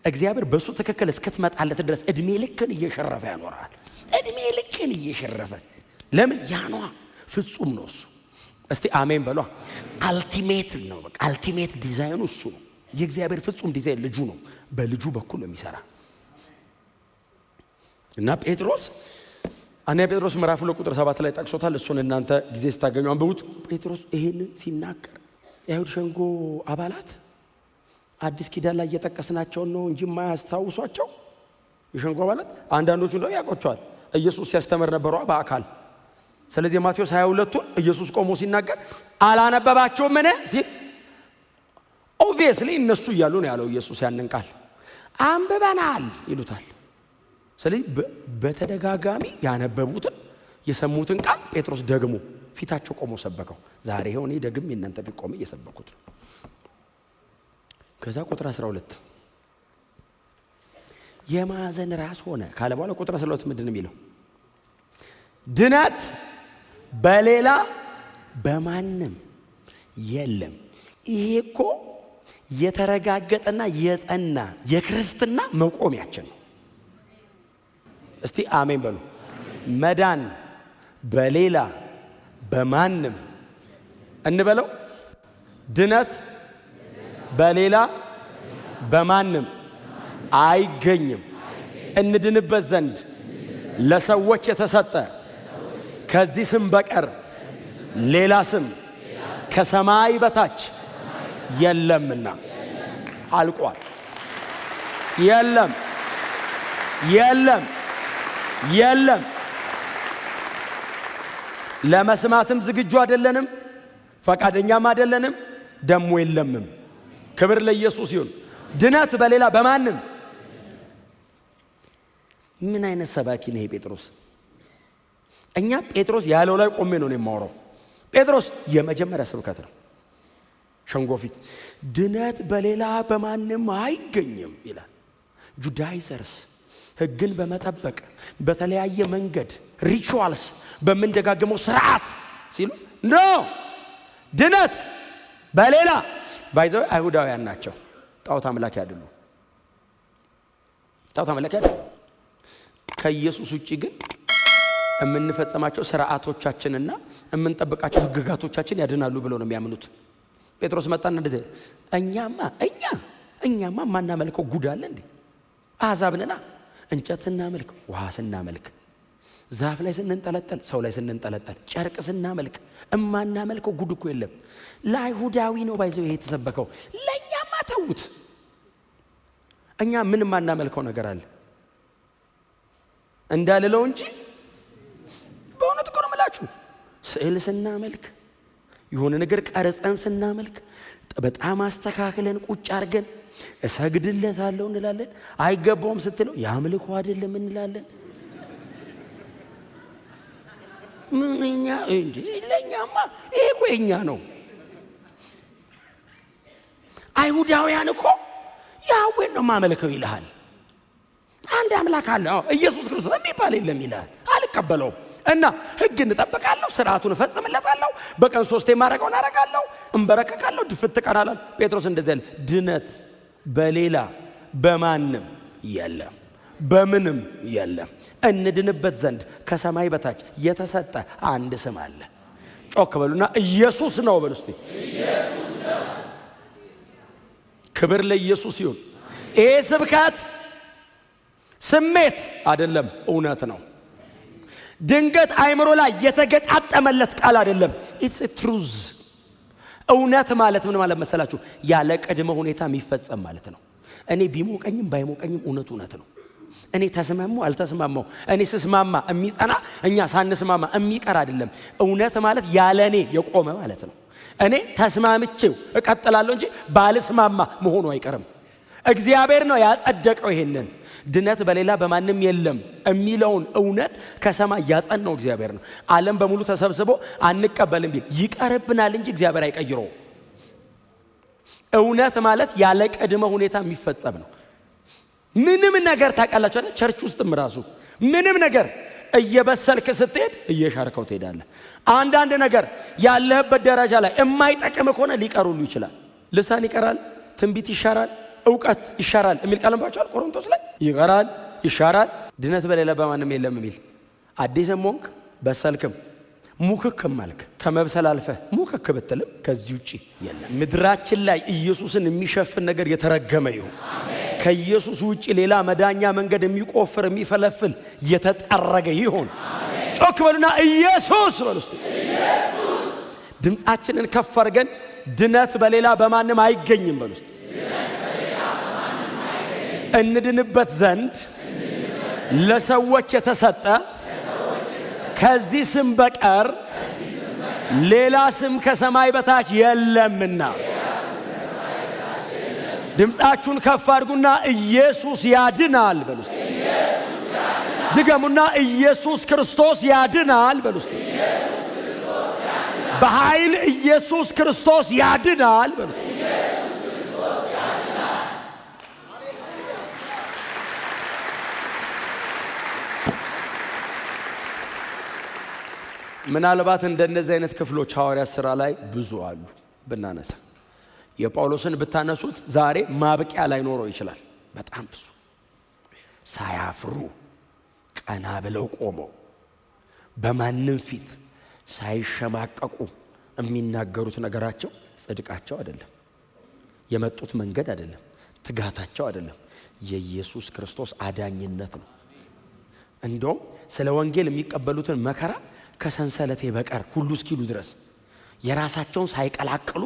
እግዚአብሔር በሱ ትክክል እስክትመጣለት ድረስ እድሜ ልክን እየሸረፈ ያኖራል። እድሜ ልክን እየሸረፈ ለምን? ያኗ ፍጹም ነው እሱ። እስቲ አሜን በሏ። አልቲሜት ነው፣ በቃ አልቲሜት ዲዛይኑ እሱ ነው። የእግዚአብሔር ፍጹም ዲዛይን ልጁ ነው። በልጁ በኩል ነው የሚሰራ እና ጴጥሮስ አንደኛ ጴጥሮስ ምዕራፍ 2 ቁጥር 7 ላይ ጠቅሶታል። እሱን እናንተ ጊዜ ስታገኙ አንብቡት። ጴጥሮስ ይሄንን ሲናገር የአይሁድ ሸንጎ አባላት አዲስ ኪዳን ላይ እየጠቀስናቸው ነው እንጂ የማያስታውሷቸው የሸንጎ አባላት አንዳንዶቹ እንደው ያውቋቸዋል። ኢየሱስ ሲያስተምር ነበረው በአካል። ስለዚህ ማቴዎስ 22ን ኢየሱስ ቆሞ ሲናገር አላነበባቸውም ምን ሲል ኦብቪየስሊ እነሱ እያሉ ነው ያለው ኢየሱስ ያንን ቃል አንብበናል ይሉታል። ስለዚህ በተደጋጋሚ ያነበቡትን የሰሙትን ቃል ጴጥሮስ ደግሞ ፊታቸው ቆሞ ሰበከው። ዛሬ ሆኔ ደግም የእናንተ ፊት ቆሜ እየሰበኩት ነው። ከዛ ቁጥር 12 የማዕዘን ራስ ሆነ ካለ በኋላ ቁጥር 12 ምንድን ነው የሚለው? ድነት በሌላ በማንም የለም። ይሄ እኮ የተረጋገጠና የጸና የክርስትና መቆሚያችን ነው። እስቲ አሜን በሉ። መዳን በሌላ በማንም እንበለው። ድነት በሌላ በማንም አይገኝም። እንድንበት ዘንድ ለሰዎች የተሰጠ ከዚህ ስም በቀር ሌላ ስም ከሰማይ በታች የለምና። አልቋል። የለም የለም የለም። ለመስማትም ዝግጁ አይደለንም፣ ፈቃደኛም አይደለንም፣ ደሞ የለምም። ክብር ለኢየሱስ ይሁን። ድነት በሌላ በማንም። ምን አይነት ሰባኪ ነው ጴጥሮስ? እኛ ጴጥሮስ ያለው ላይ ቆሜ ነው የማወራው። ጴጥሮስ የመጀመሪያ ስብከት ነው ሸንጎ ፊት ድነት በሌላ በማንም አይገኝም ይላል። ጁዳይዘርስ ሕግን በመጠበቅ በተለያየ መንገድ ሪቹዋልስ በምንደጋግመው ስርዓት ሲሉ ኖ ድነት በሌላ ባይዘው አይሁዳውያን ናቸው። ጣዖት አምላክ ያድሉ ጣዖት አምላክ ያድሉ። ከኢየሱስ ውጪ ግን የምንፈጸማቸው ስርዓቶቻችንና የምንጠብቃቸው ሕግጋቶቻችን ያድናሉ ብለው ነው የሚያምኑት። ጴጥሮስ መጣና እንደዚህ እኛማ ማናመልከው ጉድ አለ እንዴ? አሕዛብ ነና። እንጨት ስናመልክ፣ ውሃ ስናመልክ፣ ዛፍ ላይ ስንንጠለጠል፣ ሰው ላይ ስንንጠለጠል፣ ጨርቅ ስናመልክ እማናመልከው ጉድ እኮ የለም። ለአይሁዳዊ ነው ባይዘው ይሄ የተሰበከው። ለእኛማ ተዉት። እኛ ምን ማናመልከው ነገር አለ እንዳልለው እንጂ በእውነት እኮ ነው የምላችሁ። ስዕል ስናመልክ፣ የሆነ ነገር ቀርጸን ስናመልክ በጣም አስተካክለን ቁጭ አድርገን እሰግድለታለሁ እንላለን። አይገባውም ስትለው ያምልኮ አይደለም እንላለን። ምንኛ እንዴ? ለኛማ ይሄ እኮ የኛ ነው። አይሁዳውያን እኮ ያህዌን ነው ማመልከው ይልሃል። አንድ አምላክ አለ ኢየሱስ ክርስቶስ የሚባል የለም ይልሃል። አልቀበለውም እና ሕግ እንጠብቃለሁ፣ ስርዓቱን እፈጽምለታለሁ፣ በቀን 3 የማረገውን አረጋለሁ፣ እንበረከካለሁ፣ ድፍት ቀናላል። ጴጥሮስ እንደዚህ ያለ ድነት በሌላ በማንም የለም፣ በምንም የለም። እንድንበት ዘንድ ከሰማይ በታች የተሰጠ አንድ ስም አለ። ጮክ በሉና ኢየሱስ ነው በሉ እስቲ። ክብር ለኢየሱስ ይሁን። ይሄ ስብከት ስሜት አይደለም፣ እውነት ነው። ድንገት አይምሮ ላይ የተገጣጠመለት ቃል አይደለም። ኢትስ ትሩዝ። እውነት ማለት ምን ማለት መሰላችሁ? ያለ ቅድመ ሁኔታ የሚፈጸም ማለት ነው። እኔ ቢሞቀኝም ባይሞቀኝም እውነት ነው። እኔ ተስማማው አልተስማማው፣ እኔ ስስማማ የሚጸና፣ እኛ ሳንስማማ የሚቀር አይደለም። እውነት ማለት ያለ እኔ የቆመ ማለት ነው። እኔ ተስማምቼው እቀጥላለሁ እንጂ ባልስማማ መሆኑ አይቀርም። እግዚአብሔር ነው ያጸደቀው ይሄንን ድነት በሌላ በማንም የለም የሚለውን እውነት ከሰማይ ያጸናው እግዚአብሔር ነው። ዓለም በሙሉ ተሰብስቦ አንቀበልም ቢል ይቀርብናል እንጂ እግዚአብሔር አይቀይረው። እውነት ማለት ያለ ቅድመ ሁኔታ የሚፈጸም ነው። ምንም ነገር ታውቃላችሁ አይደል? ቸርች ውስጥም ራሱ ምንም ነገር እየበሰልክ ስትሄድ እየሻርከው ትሄዳለህ። አንዳንድ ነገር ያለህበት ደረጃ ላይ የማይጠቅም ከሆነ ሊቀሩሉ ይችላል። ልሳን ይቀራል፣ ትንቢት ይሻራል፣ እውቀት ይሻራል የሚል ቃል እንባቸዋል። ቆሮንቶስ ላይ ይቀራል፣ ይሻራል። ድነት በሌላ በማንም የለም የሚል አዲስም ሞንክ በሰልክም ሙክክም አልክ። ከመብሰል አልፈህ ሙክክ ብትልም ከዚህ ውጪ የለም። ምድራችን ላይ ኢየሱስን የሚሸፍን ነገር የተረገመ ይሁን። ከኢየሱስ ውጪ ሌላ መዳኛ መንገድ የሚቆፍር የሚፈለፍል የተጠረገ ይሁን። ጮክ በሉና ኢየሱስ በሉ እስቲ። ድምፃችንን ከፍ አድርገን ድነት በሌላ በማንም አይገኝም በሉ እስቲ። እንድንበት ዘንድ ለሰዎች የተሰጠ ከዚህ ስም በቀር ሌላ ስም ከሰማይ በታች የለምና። ድምፃችሁን ከፍ አድርጉና ኢየሱስ ያድናል በሉ እስቲ። ድገሙና ኢየሱስ ክርስቶስ ያድናል በሉ እስቲ። በኃይል ኢየሱስ ክርስቶስ ያድናል በሉ እስቲ። ምናልባት እንደነዚህ አይነት ክፍሎች ሐዋርያት ሥራ ላይ ብዙ አሉ ብናነሳ። የጳውሎስን ብታነሱት ዛሬ ማብቂያ ላይ ኖረው ይችላል። በጣም ብዙ ሳያፍሩ ቀና ብለው ቆመው በማንም ፊት ሳይሸማቀቁ የሚናገሩት ነገራቸው ጽድቃቸው አይደለም፣ የመጡት መንገድ አይደለም፣ ትጋታቸው አይደለም፣ የኢየሱስ ክርስቶስ አዳኝነት ነው። እንደውም ስለ ወንጌል የሚቀበሉትን መከራ ከሰንሰለቴ በቀር ሁሉ እስኪሉ ድረስ የራሳቸውን ሳይቀላቅሉ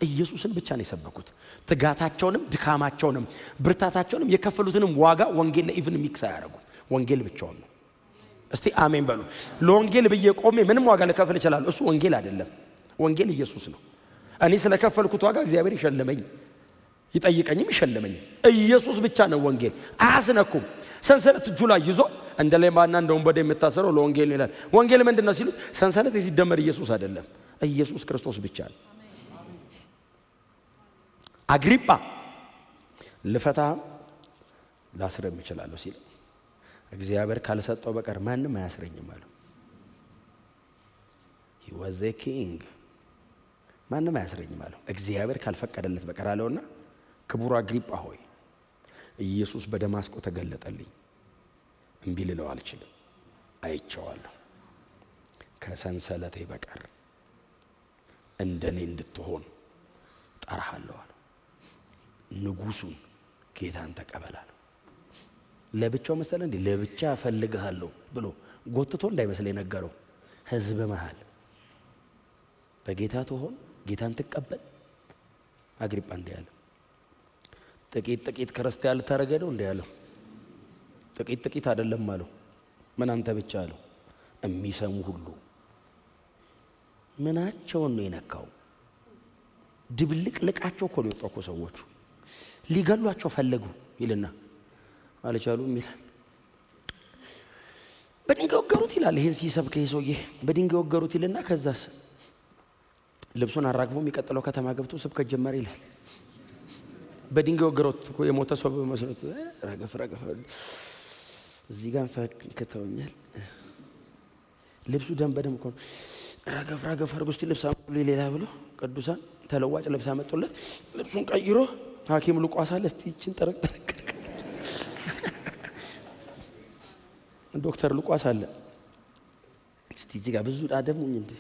ኢየሱስን ብቻ ነው የሰበኩት። ትጋታቸውንም ድካማቸውንም ብርታታቸውንም የከፈሉትንም ዋጋ ወንጌል ለኢቭን ሚክስ አያደርጉ። ወንጌል ብቻውን ነው። እስቲ አሜን በሉ። ለወንጌል ብዬ ቆሜ ምንም ዋጋ ልከፍል እችላለሁ። እሱ ወንጌል አይደለም። ወንጌል ኢየሱስ ነው። እኔ ስለከፈልኩት ዋጋ እግዚአብሔር ይሸልመኝ፣ ይጠይቀኝም ይሸልመኝ። ኢየሱስ ብቻ ነው ወንጌል። አያስነኩም። ሰንሰለት እጁ ላይ ይዞ እንደ ሌባና እንደ ወንበዴ የምታሰረው ለወንጌል ይላል። ወንጌል ምንድነው ሲሉት ሰንሰለት ሲደመር ኢየሱስ አይደለም፣ ኢየሱስ ክርስቶስ ብቻ ነው። አግሪጳ ልፈታህም ላስረም እችላለሁ ሲል እግዚአብሔር ካልሰጠው በቀር ማንም አያስረኝም አለው። he was a king ማንም አያስረኝም አለው እግዚአብሔር ካልፈቀደለት በቀር አለውና፣ ክቡር አግሪጳ ሆይ ኢየሱስ በደማስቆ ተገለጠልኝ፣ እምቢ ልለው አልችልም፣ አይቼዋለሁ። ከሰንሰለቴ በቀር እንደኔ እንድትሆን ጠራሃለሁ አለው። ንጉሱን ጌታን ተቀበላለው። ለብቻው መሰለ እንዴ? ለብቻ እፈልግሃለሁ ብሎ ጎትቶ እንዳይመስል የነገረው ህዝብ መሃል በጌታ ትሆን ጌታን ትቀበል። አግሪጳ እንዲህ ያለው ጥቂት ክርስቲያን ልታረገ ነው እንዲህ ያለው። ጥቂት አይደለም አለው። ምን አንተ ብቻ አለው። የሚሰሙ ሁሉ ምናቸውን ነው የነካው? ድብልቅልቃቸው እኮ ነው የወጣው እኮ ሰዎቹ። ሊገሏቸው ፈለጉ ይልና አልቻሉም ይላል። በድንጋይ ወገሩት ይላል። ይሄን ሲሰብክ ሰውዬ በድንጋይ ወገሩት ይልና ከዛስ ልብሱን አራግፎ የሚቀጥለው ከተማ ገብቶ ስብከት ጀመረ ይላል። በድንጋይ ወገሩት እኮ የሞተ ሰው በመስሎት ረገፍ እዚህ ጋር ፈክተውኛል። ልብሱ ደም በደም እኮ ረገፍ አድርጎ እስቲ ልብስ አምጡልኝ ሌላ ብሎ ቅዱሳን ተለዋጭ ልብስ አመጡለት። ልብሱን ቀይሮ ሐኪም ሉቃስ አለ እስቲ እቺን ጠረቅ ዶክተር ሉቃስ አለ እስቲ እዚህ ጋር ብዙ ዳደሙኝ እንዴ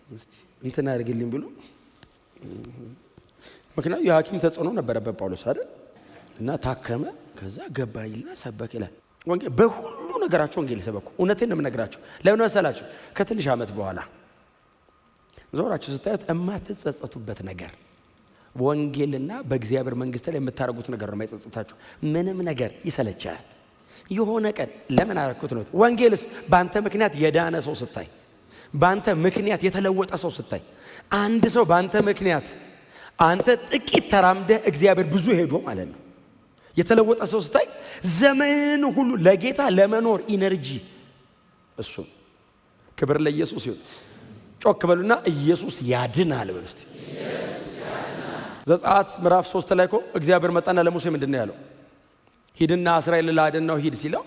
እስቲ እንትን አድርግልኝ ብሎ ምክንያቱም የሐኪም ተጽዕኖ ነበረበት ጳውሎስ አይደል? እና ታከመ። ከዛ ገባይልና ሰበክ ይላል። ወንጌል በሁሉ ነገራቸው ወንጌል ሰበኩ። እውነቴን ነው የምነግራችሁ። ለምን መሰላችሁ? ከትንሽ ዓመት በኋላ ዞራችሁ ስታዩት የማትጸጸቱበት ነገር ወንጌልና በእግዚአብሔር መንግስት ላይ የምታደርጉት ነገር ነው የማይጸጽታችሁ። ምንም ነገር ይሰለቻል። የሆነ ቀን ለምን አረኩት ነው። ወንጌልስ በአንተ ምክንያት የዳነ ሰው ስታይ፣ በአንተ ምክንያት የተለወጠ ሰው ስታይ፣ አንድ ሰው በአንተ ምክንያት አንተ ጥቂት ተራምደህ እግዚአብሔር ብዙ ሄዶ ማለት ነው የተለወጠ ሰው ስታይ፣ ዘመን ሁሉ ለጌታ ለመኖር ኢነርጂ እሱ። ክብር ለኢየሱስ ይሁን። ጮክ በሉና ኢየሱስ ያድናል በሉ እስቲ። ዘጸአት ምዕራፍ 3 ላይ እኮ እግዚአብሔር መጣና ለሙሴ ምንድን ነው ያለው? ሂድና እስራኤል ላድን ነው ሂድ ሲለው፣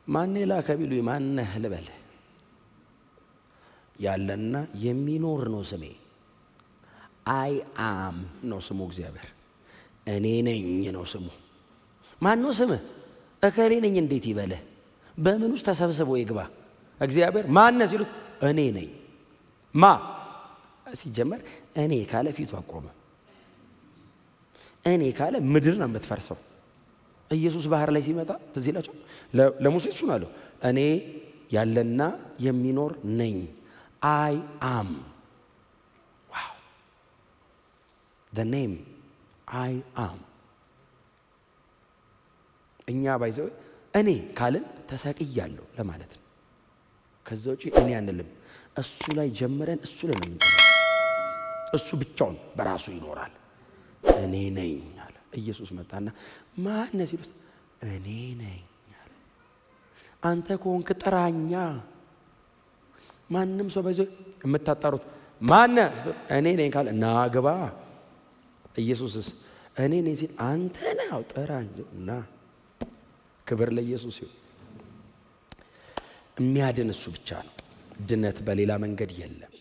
ማን ላከ ቢሉ ማን ልበል? ያለና የሚኖር ነው ስሜ። አይ አም ነው ስሙ። እግዚአብሔር እኔ ነኝ ነው ስሙ። ማን ነው ስምህ? እከሌ ነኝ። እንዴት ይበለ? በምን ውስጥ ተሰብስቦ ይግባ? እግዚአብሔር ማን ነው ሲሉት እኔ ነኝ። ማ ሲጀመር እኔ ካለ ፊቱ አቆመ። እኔ ካለ ምድር ነው የምትፈርሰው። ኢየሱስ ባህር ላይ ሲመጣ ትዝ ይላችሁ ለሙሴ እሱን አለው፣ እኔ ያለና የሚኖር ነኝ። I am. Wow. The name I am. እኛ ባይዘው እኔ ካልን ተሰቅያለሁ ለማለት ነው። ከዛ ውጪ እኔ አንልም። እሱ ላይ ጀምረን እሱ ላይ ነው የምንጠራው። እሱ ብቻውን በራሱ ይኖራል። እኔ ነኝ አለ። ኢየሱስ መጣና ማን ነህ ሲሉት እኔ ነኝ አለ። አንተ ከሆንክ ጥራኛ። ማንም ሰው ባይዘው የምታጣሩት ማን ነህ እኔ ነኝ ካለ ና ግባ። ኢየሱስስ እኔ ነኝ ሲል አንተ ነህ ጥራኝ ና። ክብር ለኢየሱስ ይሁን። የሚያድን እሱ ብቻ ነው። ድነት በሌላ መንገድ የለም።